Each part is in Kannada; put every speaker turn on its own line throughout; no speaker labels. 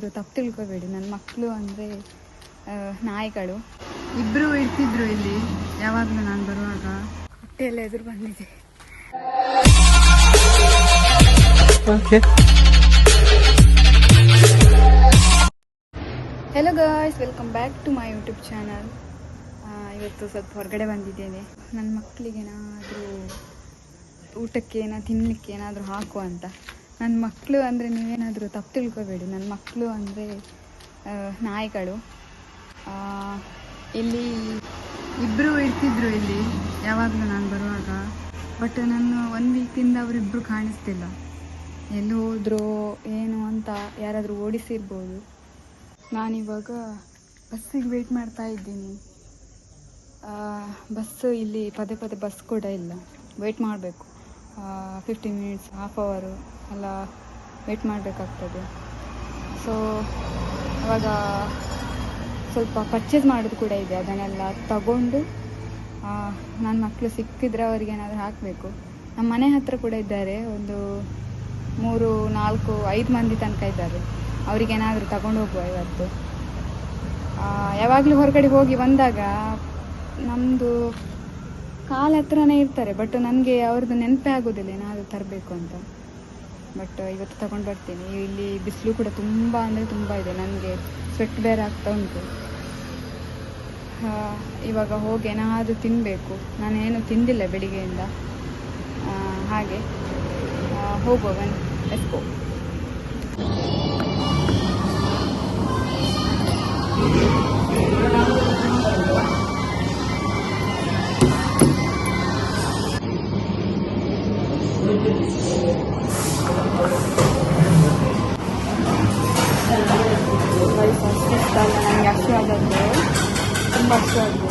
ನೀವೇನಾದರೂ ತಪ್ಪು ತಿಳ್ಕೊಬೇಡಿ. ನನ್ನ ಮಕ್ಕಳು ಅಂದರೆ ನಾಯಿಗಳು ಇಬ್ಬರು ಇರ್ತಿದ್ರು ಇಲ್ಲಿ ಯಾವಾಗಲೂ ನಾನು ಬರುವಾಗ. ಹೊಟ್ಟೆಲ್ಲ ಎದುರು ಬಂದಿದೆ. Hello guys, welcome back to my YouTube channel. ಇವತ್ತು ಸ್ವಲ್ಪ ಹೊರಗಡೆ ಬಂದಿದ್ದೇನೆ. ನನ್ನ ಮಕ್ಕಳಿಗೆ ಏನಾದರೂ ಊಟಕ್ಕೆ ತಿನ್ನಲಿಕ್ಕೆ ಏನಾದರೂ ಹಾಕುವ ಅಂತ. ನನ್ನ ಮಕ್ಕಳು ಅಂದರೆ ನೀವೇನಾದರೂ ತಪ್ಪು ತಿಳ್ಕೊಬೇಡಿ. ನನ್ನ ಮಕ್ಕಳು ಅಂದರೆ ನಾಯಿಗಳು. ಇಲ್ಲಿ ಇಬ್ಬರು ಇರ್ತಿದ್ರು ಇಲ್ಲಿ ಯಾವಾಗಲೂ ನಾನು ಬರುವಾಗ. ಬಟ್ ನಾನು 1 ವೀಕಿಂದ ಅವರಿಬ್ಬರು ಕಾಣಿಸ್ತಿಲ್ಲ. ಎಲ್ಲಿ ಹೋದ್ರೋ ಏನು ಅಂತ ಯಾರಾದರೂ ಓಡಿಸಿರ್ಬೋದು. ನಾನಿವಾಗ ಬಸ್ಸಿಗೆ ವೆಯ್ಟ್ ಮಾಡ್ತಾ ಇದ್ದೀನಿ. ಬಸ್ಸು ಇಲ್ಲಿ ಪದೇ ಪದೇ ಬಸ್ ಕೂಡ ಇಲ್ಲ. ವೆಯ್ಟ್ ಮಾಡಬೇಕು 15 ಮಿನಿಟ್ಸ್, ಹಾಫ್ ಅವರು ಎಲ್ಲ ವೆಯ್ಟ್ ಮಾಡಬೇಕಾಗ್ತದೆ. ಸೊ ಅವಾಗ ಸ್ವಲ್ಪ ಪರ್ಚೇಸ್ ಮಾಡೋದು ಕೂಡ ಇದೆ. ಅದನ್ನೆಲ್ಲ ತಗೊಂಡು ನನ್ನ ಮಕ್ಕಳು ಸಿಕ್ಕಿದ್ರೆ ಅವರಿಗೆ ಏನಾದರೂ ಹಾಕಬೇಕು. ನಮ್ಮ ಮನೆ ಹತ್ತಿರ ಕೂಡ ಇದ್ದಾರೆ, ಒಂದು 3, 4, 5 ಮಂದಿ ತನಕ ಇದ್ದಾರೆ. ಅವರಿಗೇನಾದರೂ ತಗೊಂಡು ಹೋಗುವ ಇವತ್ತು. ಯಾವಾಗಲೂ ಹೊರಗಡೆ ಹೋಗಿ ಬಂದಾಗ ನಮ್ಮದು ಕಾಲ ಹತ್ರನೇ ಇರ್ತಾರೆ. ಬಟ್ ನನಗೆ ಅವ್ರದ್ದು ನೆನಪೇ ಆಗೋದಿಲ್ಲ ಏನಾದರೂ ತರಬೇಕು ಅಂತ. ಬಟ್ ಇವತ್ತು ತಗೊಂಡು ಬರ್ತೀನಿ. ಇಲ್ಲಿ ಬಿಸಿಲು ಕೂಡ ತುಂಬ ಅಂದರೆ ತುಂಬ ಇದೆ. ನನಗೆ ಸ್ವೆಟ್ ಬೇರೆ ಆಗ್ತಾ ಉಂಟು. ಇವಾಗ ಹೋಗಿ ಏನಾದರೂ ತಿನ್ನಬೇಕು. ನಾನೇನು ತಿಂದಿಲ್ಲ ಬೆಳಿಗ್ಗೆಯಿಂದ. ಹಾಗೆ ಹೋಗುವ, ಬನ್ನಿ, ಲೆಟ್ಸ್ ಗೋ. ನನಗೆ ಹಸಿವಾದದ್ದು, ತುಂಬ ಹಸಿವಾದ್ದು.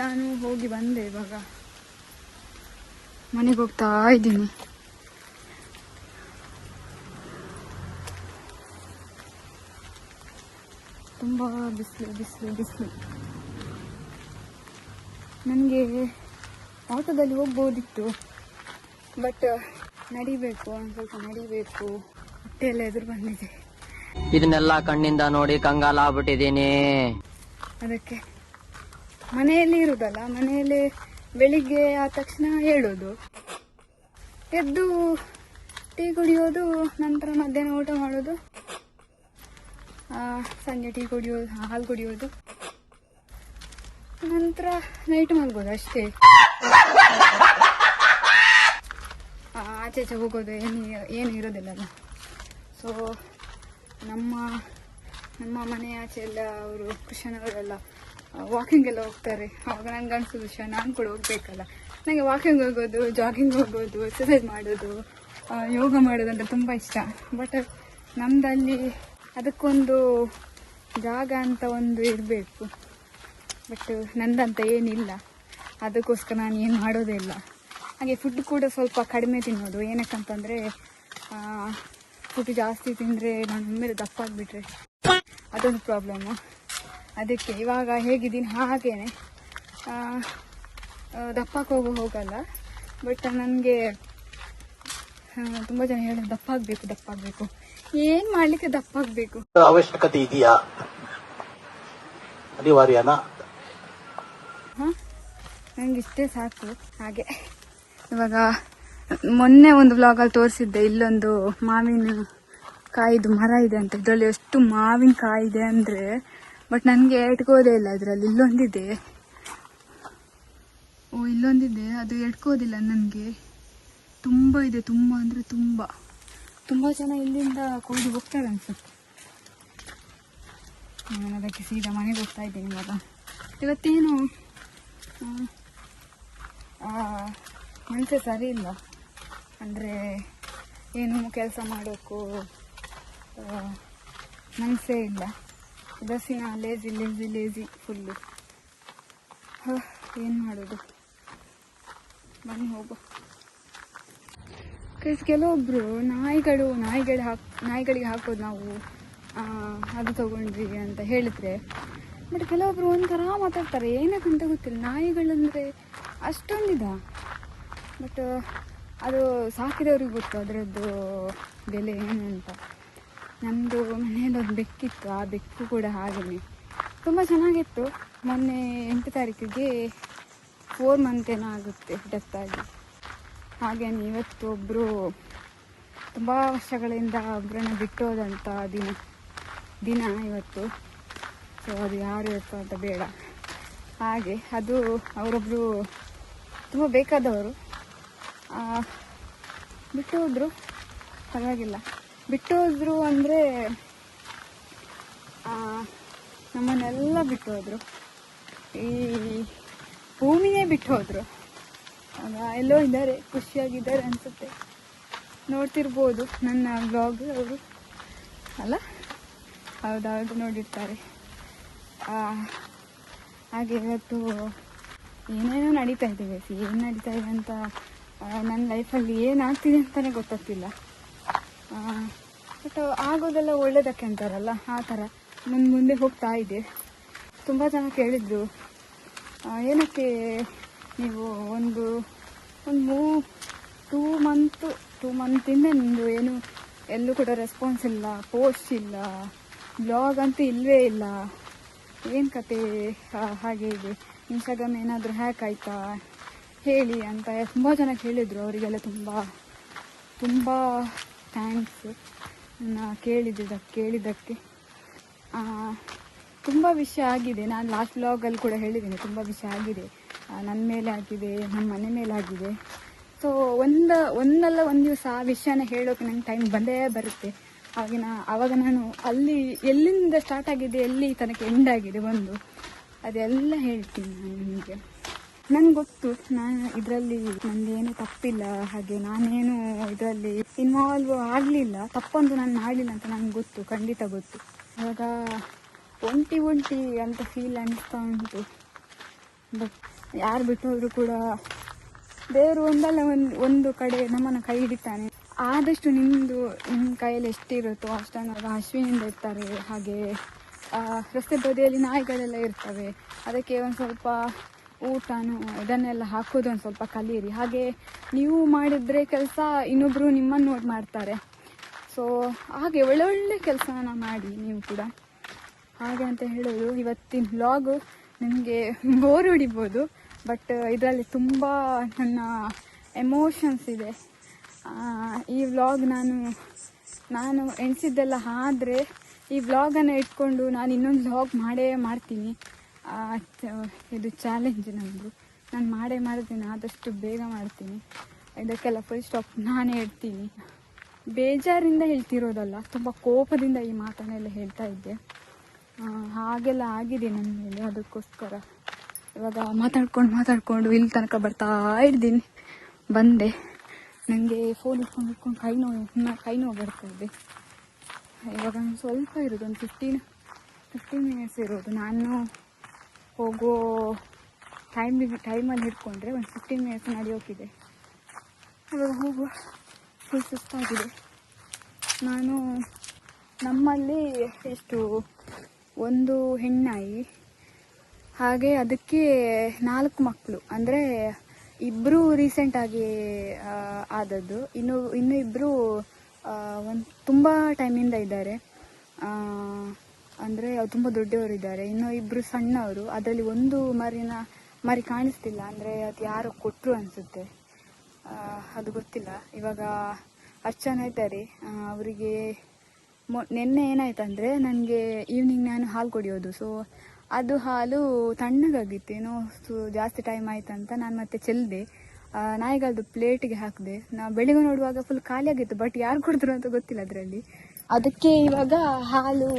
ನಾನು ಹೋಗಿ ಬಂದೆ. ಇವಾಗ ಮನೆಗೆ ಹೋಗ್ತಾ ಇದ್ದೀನಿ. ತುಂಬ ಬಿಸಿಲು ಬಿಸಿಲು ಬಿಸಿಲು. ನನಗೆ ಆಟೋದಲ್ಲಿ ಹೋಗ್ಬೋದಿತ್ತು, ಬಟ್ ನಡಿಬೇಕು, ಒಂದು ಸ್ವಲ್ಪ ನಡಿಬೇಕು. ಹೊಟ್ಟೆಲ್ಲ ಎದುರು ಬಂದಿದೆ.
ಇದನ್ನೆಲ್ಲ ಕಣ್ಣಿಂದ ನೋಡಿ ಕಂಗಾಲ ಆಗ್ಬಿಟ್ಟಿದ್ದೀನಿ.
ಅದಕ್ಕೆ ಮನೆಯಲ್ಲಿ ಇರುದಲ್ಲ, ಮನೆಯಲ್ಲಿ ಬೆಳಿಗ್ಗೆ ಆದ ತಕ್ಷಣ ಹೇಳೋದು, ಎದ್ದು ಟೀ ಕುಡಿಯೋದು, ನಂತರ ಮಧ್ಯಾಹ್ನ ಊಟ ಮಾಡೋದು, ಸಂಜೆ ಟೀ ಕುಡಿಯೋದು, ಹಾಲು ಕುಡಿಯೋದು, ನಂತರ ನೈಟ್ ಮಲ್ಗೋದು ಅಷ್ಟೇ. ಆಚೆ ಆಚೆ ಹೋಗೋದು ಏನು ಇರೋದಿಲ್ಲಲ್ಲ. ಸೊ ನಮ್ಮ ಮನೆ ಆಚೆ ಎಲ್ಲ ಅವರು ಕೃಷ್ಣನವರೆಲ್ಲ ವಾಕಿಂಗ್ ಎಲ್ಲ ಹೋಗ್ತಾರೆ. ಆವಾಗ ನಂಗೆ ಅನಿಸೋದು, ನಾನು ಕೂಡ ಹೋಗ್ಬೇಕಲ್ಲ. ನನಗೆ ವಾಕಿಂಗ್ ಹೋಗೋದು, ಜಾಗಿಂಗ್ ಹೋಗೋದು, ಎಕ್ಸಸೈಸ್ ಮಾಡೋದು, ಯೋಗ ಮಾಡೋದು ಅಂದರೆ ತುಂಬ ಇಷ್ಟ. ಬಟ್ ನಮ್ಮದಲ್ಲಿ ಅದಕ್ಕೊಂದು ಜಾಗ ಅಂತ ಒಂದು ಇರಬೇಕು. ಬಟ್ ನಂದಂತ ಏನಿಲ್ಲ. ಅದಕ್ಕೋಸ್ಕರ ನಾನು ಏನು ಮಾಡೋದೇ ಇಲ್ಲ. ಹಾಗೆ ಫುಡ್ ಕೂಡ ಸ್ವಲ್ಪ ಕಡಿಮೆ ತಿನ್ನೋದು. ಏನಕ್ಕಂತಂದರೆ ಫುಡ್ ಜಾಸ್ತಿ ತಿಂದರೆ ನಾನು ಒಮ್ಮೆಲೆ ದಪ್ಪ ಆಗಿಬಿಟ್ರೆ ಅದೊಂದು ಪ್ರಾಬ್ಲಮ್ಮು. ಅದಕ್ಕೆ ಇವಾಗ ಹೇಗಿದ್ದೀನಿ ಹಾಗೇನೆ ದಪ್ಪಕ್ಕೆ ಹೋಗಲ್ಲ. ಬಟ್ ನನಗೆ ತುಂಬ ಜನ ಹೇಳೋದು ದಪ್ಪ ಆಗಬೇಕು. ಏನು ಮಾಡಲಿಕ್ಕೆ ದಪ್ಪ ಆಗಬೇಕು?
ಅವಶ್ಯಕತೆ ಇದೆಯಾ, ಅನಿವಾರ್ಯನಾ?
ನನಗೆ ಇಷ್ಟೇ ಸಾಕು. ಹಾಗೆ ಇವಾಗ ಮೊನ್ನೆ ಒಂದು ವ್ಲಾಗಲ್ಲಿ ತೋರಿಸಿದ್ದೆ, ಇಲ್ಲೊಂದು ಮಾವಿನ ಕಾಯಿದು ಮರ ಇದೆ ಅಂತ. ಇದರಲ್ಲಿ ಎಷ್ಟು ಮಾವಿನ ಕಾಯಿ ಇದೆ ಅಂದರೆ, ಬಟ್ ನನಗೆ ಎಟ್ಕೋದೇ ಇಲ್ಲ. ಅದರಲ್ಲಿ ಇಲ್ಲೊಂದಿದೆ, ಅದು ಎಟ್ಕೋದಿಲ್ಲ ನನಗೆ. ತುಂಬ ಇದೆ, ತುಂಬ ಅಂದರೆ ತುಂಬ ಜನ ಇಲ್ಲಿಂದ ಕೊಯ್ದು ಹೋಗ್ತಾರೆ ಅನ್ಸುತ್ತೆ. ನಾನು ಅದಕ್ಕೆ ಸೀದಾ ಮನೆಗೆ ಹೋಗ್ತಾ ಇದ್ದೀನಿ. ಇವಾಗ ಇವತ್ತೇನು ಮನಸ್ಸೇ ಸರಿ ಇಲ್ಲ. ಅಂದರೆ ಏನು ಕೆಲಸ ಮಾಡೋಕ್ಕೂ ಮನಸ್ಸೇ ಇಲ್ಲ. ಬಸ್ಸಿನ ಲೇಜಿ ಫುಲ್ಲು. ಏನು ಮಾಡೋದು? ಬನ್ನಿ ಹೋಗುವ. ಕೆಲವೊಬ್ರು ನಾಯಿಗಳಿಗೆ ಹಾಕೋದು ನಾವು ಅದು ತಗೊಂಡ್ರಿ ಅಂತ ಹೇಳಿದ್ರೆ, ಬಟ್ ಕೆಲವೊಬ್ರು ಒಂಥರ ಮಾತಾಡ್ತಾರೆ, ಏನಕ್ಕಂತ ಗೊತ್ತಿಲ್ಲ. ನಾಯಿಗಳಂದರೆ ಅಷ್ಟೊಂದಿದ, ಬಟ್ ಅದು ಸಾಕಿದವ್ರಿಗೆ ಗೊತ್ತು ಅದರದ್ದು ಬೆಲೆ ಏನು ಅಂತ. ನಮ್ಮದು ಮನೆಯಲ್ಲಿ ಒಂದು ಬೆಕ್ಕಿತ್ತು, ಆ ಬೆಕ್ಕು ಕೂಡ ಹಾಗೆಯೇ ತುಂಬ ಚೆನ್ನಾಗಿತ್ತು. ಮೊನ್ನೆ 8 ತಾರೀಕಿಗೆ 4 ಮಂತ್ ಏನೋ ಆಗುತ್ತೆ ಡೆತ್ ಆಗಿ. ಹಾಗೇನೆ ಇವತ್ತು ಒಬ್ಬರು ತುಂಬ ವರ್ಷಗಳಿಂದ ಒಬ್ಬರನ್ನ ಬಿಟ್ಟೋದಂಥ ದಿನ ಇವತ್ತು. ಸೊ ಅದು ಯಾರು ಇರ್ತೋ ಅಂತ ಬೇಡ, ಹಾಗೆ ಅದು ಅವರೊಬ್ಬರು ತುಂಬ ಬೇಕಾದವರು ಬಿಟ್ಟು ಹೋದರು. ಪರವಾಗಿಲ್ಲ, ಬಿಟ್ಟು ಹೋದ್ರು ಅಂದರೆ ನಮ್ಮನ್ನೆಲ್ಲ ಬಿಟ್ಟು ಹೋದರು, ಈ ಭೂಮಿನೇ ಬಿಟ್ಟು ಹೋದರು. ಎಲ್ಲೋ ಇದ್ದಾರೆ, ಖುಷಿಯಾಗಿದ್ದಾರೆ ಅನಿಸುತ್ತೆ. ನೋಡ್ತಿರ್ಬೋದು ನನ್ನ ಬ್ಲಾಗ್ ಅವರು ಅಲ್ಲ, ಹೌದೌದು ನೋಡಿರ್ತಾರೆ. ಹಾಗೆ ಇವತ್ತು ಏನೇನೋ ನಡೀತಾ ಇದ್ದೇವೆ, ಏನು ನಡೀತಾ ಇದೆ ಅಂತ ನನ್ನ ಲೈಫಲ್ಲಿ ಏನಾಗ್ತಿದೆ ಅಂತಲೇ ಗೊತ್ತಾಗ್ತಿಲ್ಲ. ಬಟ್ ಆಗೋದೆಲ್ಲ ಒಳ್ಳೇದಕ್ಕೆ ಅಂತಾರಲ್ಲ, ಆ ಥರ ಮುಂದೆ ಹೋಗ್ತಾ ಇದೆ. ತುಂಬ ಜನ ಕೇಳಿದ್ರು, ಏನಕ್ಕೆ ನೀವು ಒಂದು 2 ಮಂತಿಂದ ನಿಮ್ಮದು ಏನು ಎಲ್ಲೂ ಕೂಡ ರೆಸ್ಪಾನ್ಸ್ ಇಲ್ಲ, ಪೋಸ್ಟ್ ಇಲ್ಲ, ಬ್ಲಾಗ್ ಅಂತೂ ಇಲ್ಲವೇ ಇಲ್ಲ, ಏನು ಕತೆ, ಹಾಗೆ ಹೀಗೆ ಇನ್ಸ್ಟಾಗ್ರಾಮ್ ಏನಾದರೂ ಹ್ಯಾಕ್ ಆಯಿತಾ ಹೇಳಿ ಅಂತ ತುಂಬ ಜನ ಕೇಳಿದರು. ಅವರಿಗೆಲ್ಲ ತುಂಬ ಥ್ಯಾಂಕ್ಸ್ ನನ್ನ ಕೇಳಿದ್ದಕ್ಕೆ. ತುಂಬ ವಿಷಯ ಆಗಿದೆ, ನಾನು ಲಾಸ್ಟ್ ಬ್ಲಾಗಲ್ಲಿ ಕೂಡ ಹೇಳಿದ್ದೀನಿ, ತುಂಬ ವಿಷಯ ಆಗಿದೆ, ನನ್ನ ಮೇಲೆ ಆಗಿದೆ, ನಮ್ಮ ಮನೆ ಮೇಲೆ ಆಗಿದೆ. ಸೊ ಒಂದಲ್ಲ ಒಂದು ದಿವಸ ಆ ವಿಷಯನ ಹೇಳೋಕೆ ನಂಗೆ ಟೈಮ್ ಬಂದೇ ಬರುತ್ತೆ. ಆವಾಗ ನಾನು ಅಲ್ಲಿ ಎಲ್ಲಿಂದ ಸ್ಟಾರ್ಟ್ ಆಗಿದೆ, ಎಲ್ಲಿ ತನಕ ಎಂಡ್ ಆಗಿದೆ ಅದೆಲ್ಲ ಹೇಳ್ತೀನಿ ನಾನು ನಿಮಗೆ. ನನಗೆ ಗೊತ್ತು ನಾನು ಇದರಲ್ಲಿ ನನಗೇನು ತಪ್ಪಿಲ್ಲ, ಹಾಗೆ ನಾನೇನು ಇದರಲ್ಲಿ ಇನ್ವಾಲ್ವ್ ಆಗಲಿಲ್ಲ, ತಪ್ಪಂತೂ ನಾನು ಮಾಡಲಿಲ್ಲ ಅಂತ ನನಗೆ ಗೊತ್ತು, ಖಂಡಿತ ಗೊತ್ತು. ಇವಾಗ ಒಂಟಿ ಅಂತ ಫೀಲ್ ಅನಿಸ್ತಾ ಉಂಟು. ಬಟ್ ಯಾರು ಬಿಟ್ಟೋದ್ರು ಕೂಡ ದೇವರು ಒಂದಲ್ಲ ಒಂದು ಕಡೆ ನಮ್ಮನ್ನು ಕೈ ಹಿಡಿತಾನೆ. ಆದಷ್ಟು ನಿಮ್ಮ ಕೈಯಲ್ಲಿ ಎಷ್ಟಿರುತ್ತೋ ಅಷ್ಟನ್ನು ಹಸುವಿನಿಂದ ಇರ್ತಾರೆ. ಹಾಗೆ ರಸ್ತೆ ಬದಿಯಲ್ಲಿ ನಾಯಿಗಳೆಲ್ಲ ಇರ್ತವೆ, ಅದಕ್ಕೆ ಒಂದು ಸ್ವಲ್ಪ ಊಟನೂ ಇದನ್ನೆಲ್ಲ ಹಾಕೋದು ಒಂದು ಸ್ವಲ್ಪ ಕಲೀರಿ. ಹಾಗೆ ನೀವು ಮಾಡಿದರೆ ಕೆಲಸ ಇನ್ನೊಬ್ಬರು ನಿಮ್ಮನ್ನು ನೋಡಿ ಮಾಡ್ತಾರೆ. ಸೊ ಹಾಗೆ ಒಳ್ಳೊಳ್ಳೆ ಕೆಲಸನ ಮಾಡಿ ನೀವು ಕೂಡ. ಹಾಗೆ ಅಂತ ಹೇಳೋದು, ಇವತ್ತಿನ ವ್ಲಾಗು ನಿಮಗೆ ಬೋರ್ ಹೊಡಿಬೋದು, ಬಟ್ ಇದರಲ್ಲಿ ತುಂಬ ನನ್ನ ಎಮೋಷನ್ಸ್ ಇದೆ. ಈ ವ್ಲಾಗ್ ನಾನು ಎಣಿಸಿದ್ದೆಲ್ಲ ಆದರೆ ಈ ವ್ಲಾಗನ್ನು ಇಟ್ಕೊಂಡು ನಾನು ಇನ್ನೊಂದು ವ್ಲಾಗ್ ಮಾಡ್ತೀನಿ. ಇದು ಚಾಲೆಂಜ್ ನಮ್ಮದು, ನಾನು ಮಾಡ್ತೀನಿ, ಆದಷ್ಟು ಬೇಗ ಮಾಡ್ತೀನಿ. ಇದಕ್ಕೆಲ್ಲ ಫುಲ್ ಸ್ಟಾಪ್ ನಾನೇ ಇಡ್ತೀನಿ. ಬೇಜಾರಿಂದ ಹೇಳ್ತಿರೋದಲ್ಲ, ತುಂಬ ಕೋಪದಿಂದ ಈ ಮಾತನ್ನೆಲ್ಲ ಹೇಳ್ತಾ ಇದ್ದೆ. ಹಾಗೆಲ್ಲ ಆಗಿದೆ ನನ್ನ ಮೇಲೆ, ಅದಕ್ಕೋಸ್ಕರ ಇವಾಗ ಮಾತಾಡ್ಕೊಂಡು ಇಲ್ಲಿ ತನಕ ಬರ್ತಾ ಇದ್ದೀನಿ. ಬಂದೆ, ನನಗೆ ಫೋನ್ ಇಟ್ಕೊಂಡು ಕೈ ನೋವು ಬರ್ತಾ ಇದೆ. ಇವಾಗ ನಾನು ಸ್ವಲ್ಪ ಇರೋದು, ಒಂದು 15 ಮಿನಿಟ್ಸ್ ಇರೋದು. ನಾನು ಹೋಗೋ ಟೈಮಲ್ಲಿ ಹಿಡ್ಕೊಂಡ್ರೆ ಒಂದು 15 ಮಿನಿಟ್ಸ್ ನಡೆಯೋಕ್ಕಿದೆ. ಇವಾಗ ಹೋಗುವ, ಫುಲ್ ಸುಸ್ತಾಗಿದೆ. ನಮ್ಮಲ್ಲಿ ಎಷ್ಟು ಒಂದು ಹೆಣ್ಣಾಯಿ, ಹಾಗೆ ಅದಕ್ಕೆ 4 ಮಕ್ಕಳು, ಅಂದರೆ 2 ರೀಸೆಂಟಾಗಿ ಆದದ್ದು, ಇನ್ನು 2 ತುಂಬ ಟೈಮಿಂದ ಇದ್ದಾರೆ. ಅಂದರೆ ತುಂಬ ದೊಡ್ಡವರಿದ್ದಾರೆ, ಇನ್ನೂ 2 ಸಣ್ಣವರು. ಅದರಲ್ಲಿ ಒಂದು ಮರಿ ಕಾಣಿಸ್ತಿಲ್ಲ, ಅಂದರೆ ಅದು ಯಾರೋ ಕೊಟ್ಟರು ಅನಿಸುತ್ತೆ, ಅದು ಗೊತ್ತಿಲ್ಲ. ಇವಾಗ ಅರ್ಚನ ಇದ್ದಾರೆ, ಅವರಿಗೆ ನಿನ್ನೆ ಏನಾಯ್ತಂದರೆ, ನನಗೆ ಈವ್ನಿಂಗ್ ನಾನು ಹಾಲು ಕುಡಿಯೋದು. ಸೊ ಅದು ಹಾಲು ತಣ್ಣಗಾಗಿತ್ತು, ಏನೋ ಜಾಸ್ತಿ ಟೈಮ್ ಆಯ್ತಂತ ನಾನು ಮತ್ತೆ ಚೆಲ್ಲಿದೆ, ನಾಯಿಗಳದ್ದು ಪ್ಲೇಟಿಗೆ ಹಾಕಿದೆ. ನಾ ಬೆಳಿಗ್ಗೆ ನೋಡುವಾಗ ಫುಲ್ ಖಾಲಿಯಾಗಿತ್ತು, ಬಟ್ ಯಾರು ಕುಡಿದ್ರು ಅಂತ ಗೊತ್ತಿಲ್ಲ ಅದರಲ್ಲಿ. ಅದಕ್ಕೆ ಇವಾಗ ಹಾಲು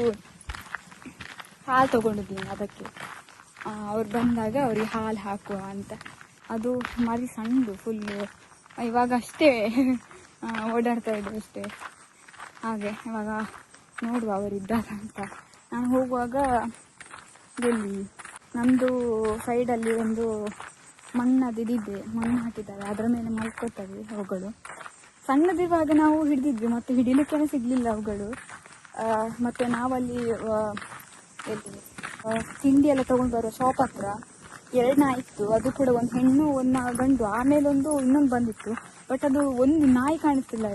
ತೊಗೊಂಡಿದ್ದೀನಿ. ಅದಕ್ಕೆ ಅವ್ರು ಬಂದಾಗ ಅವ್ರಿಗೆ ಹಾಲು ಹಾಕುವ ಅಂತ. ಅದು ಮರಿ ಸಣ್ಣದು ಫುಲ್ಲು, ಇವಾಗ ಅಷ್ಟೇ ಓಡಾಡ್ತಾ ಇದ್ದೆ ಅಷ್ಟೇ. ಹಾಗೆ ಇವಾಗ ನೋಡುವ ಅವರಿದ್ದಾಗ ಅಂತ. ನಾನು ಹೋಗುವಾಗ ನಮ್ಮದು ಸೈಡಲ್ಲಿ ಒಂದು ಮಣ್ಣದಿದೆ, ಮಣ್ಣು ಹಾಕಿದ್ದಾರೆ, ಅದರ ಮೇಲೆ ಮಲ್ಕೋತವೆ ಅವುಗಳು. ಸಣ್ಣದಿರುವಾಗ ನಾವು ಹಿಡಿದಿದ್ವಿ, ಮತ್ತೆ ಹಿಡಿಲಿಕ್ಕೆ ಸಿಗಲಿಲ್ಲ ಅವುಗಳು. ಮತ್ತು ನಾವಲ್ಲಿ ತಿಂಡಿ ಎಲ್ಲ ತೊಗೊಂಡು ಬರೋ ಶಾಪ್ ಹತ್ರ 2 ನಾಯಿ ಇತ್ತು. ಅದು ಕೂಡ ಒಂದು ಹೆಣ್ಣು ಒಂದು ಗಂಡು, ಆಮೇಲೆ ಇನ್ನೊಂದು ಬಂದಿತ್ತು. ಬಟ್ ಅದು ಒಂದು ನಾಯಿ ಕಾಣಿಸ್ತಿಲ್ಲ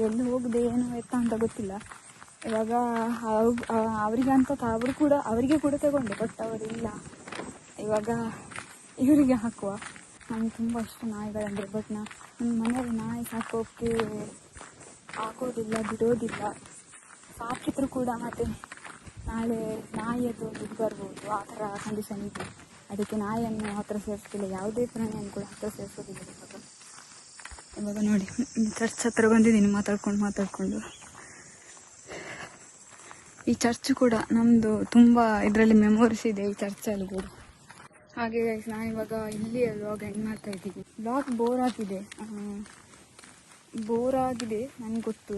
ಎಲ್ಲಿ ಹೋಗಿದೆ ಏನೋ ಎತ್ತ ಅಂತ ಗೊತ್ತಿಲ್ಲ. ಇವಾಗ ಅವರಿಗೆ ಕೂಡ ತಗೊಂಡೆ, ಬಟ್ ಅವರಿಲ್ಲ. ಇವಾಗ ಇವರಿಗೆ ಹಾಕುವ. ನನಗೆ ತುಂಬ ಇಷ್ಟ ನಾಯಿಗಳಂದರೆ, ಬಟ್ ನನ್ನ ಮನೆಯಲ್ಲಿ ನಾಯಿ ಸಾಕೋಕ್ಕೆ ಆಗೋದಿಲ್ಲ, ಬಿಡೋದಿಲ್ಲ. ಸಾಕಿದ್ರು ಕೂಡ ಮತ್ತೆ ನಾಳೆ ನಾಯಿಯದ್ದು ದುಡ್ಡು ಬರ್ಬೋದು, ಆ ಥರ ಕಂಡೀಷನ್ ಇದೆ. ಅದಕ್ಕೆ ನಾಯಿಯನ್ನು ಹತ್ರ ಸೇರಿಸ್ತಿಲ್ಲ, ಯಾವುದೇ ಪ್ರಾಣಿಯನ್ನು ಕೂಡ ಹತ್ರ ಸೇರಿಸೋದಿಲ್ಲ. ಇವಾಗ ನೋಡಿ, ಚರ್ಚ್ ಹತ್ರ ಬಂದಿದ್ದೀನಿ ಮಾತಾಡ್ಕೊಂಡು. ಈ ಚರ್ಚ್ ಕೂಡ ನಮ್ಮದು ತುಂಬ ಇದರಲ್ಲಿ ಮೆಮೊರೀಸ್ ಇದೆ, ಈ ಚರ್ಚಲ್ಲಿ ಕೂಡ. ಹಾಗೆ ನಾನಿವಾಗ ಇಲ್ಲಿ ವ್ಲಾಗ್ ಎಂಡ್ ಮಾಡ್ತಾ ಇದ್ದೀನಿ. ವ್ಲಾಗ್ ಬೋರ್ ಆಗಿದೆ ನನಗೆ ಗೊತ್ತು,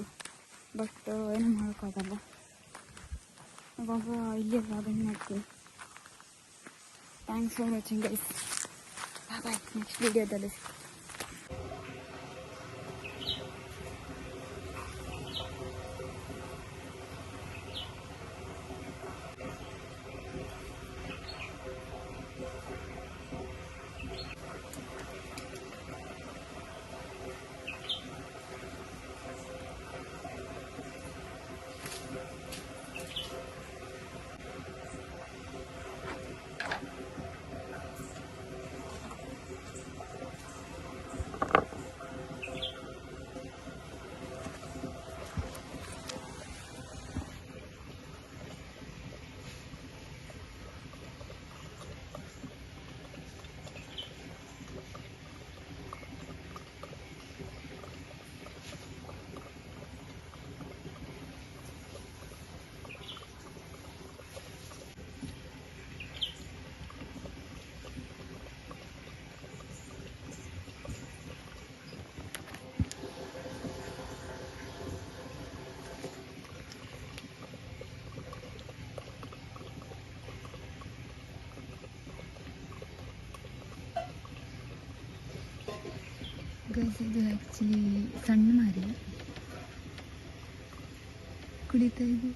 ಬಟ್ ಏನೂ ಮಾಡೋಕ್ಕಾಗಲ್ಲ. ಇವಾಗ ಇಲ್ಲೇ ವ್ಲಾಗ್ ಎಂಡ್ ಮಾಡ್ತೀನಿ. Thanks for watching guys. Bye. Next ವಿಡಿಯೋದಲ್ಲಿ ಗೈಸ್, ಇದು ಆ್ಯಕ್ಚುಲಿ ಸಣ್ಣ ಮರಿ ಕುಡಿತಾ ಇದೆ.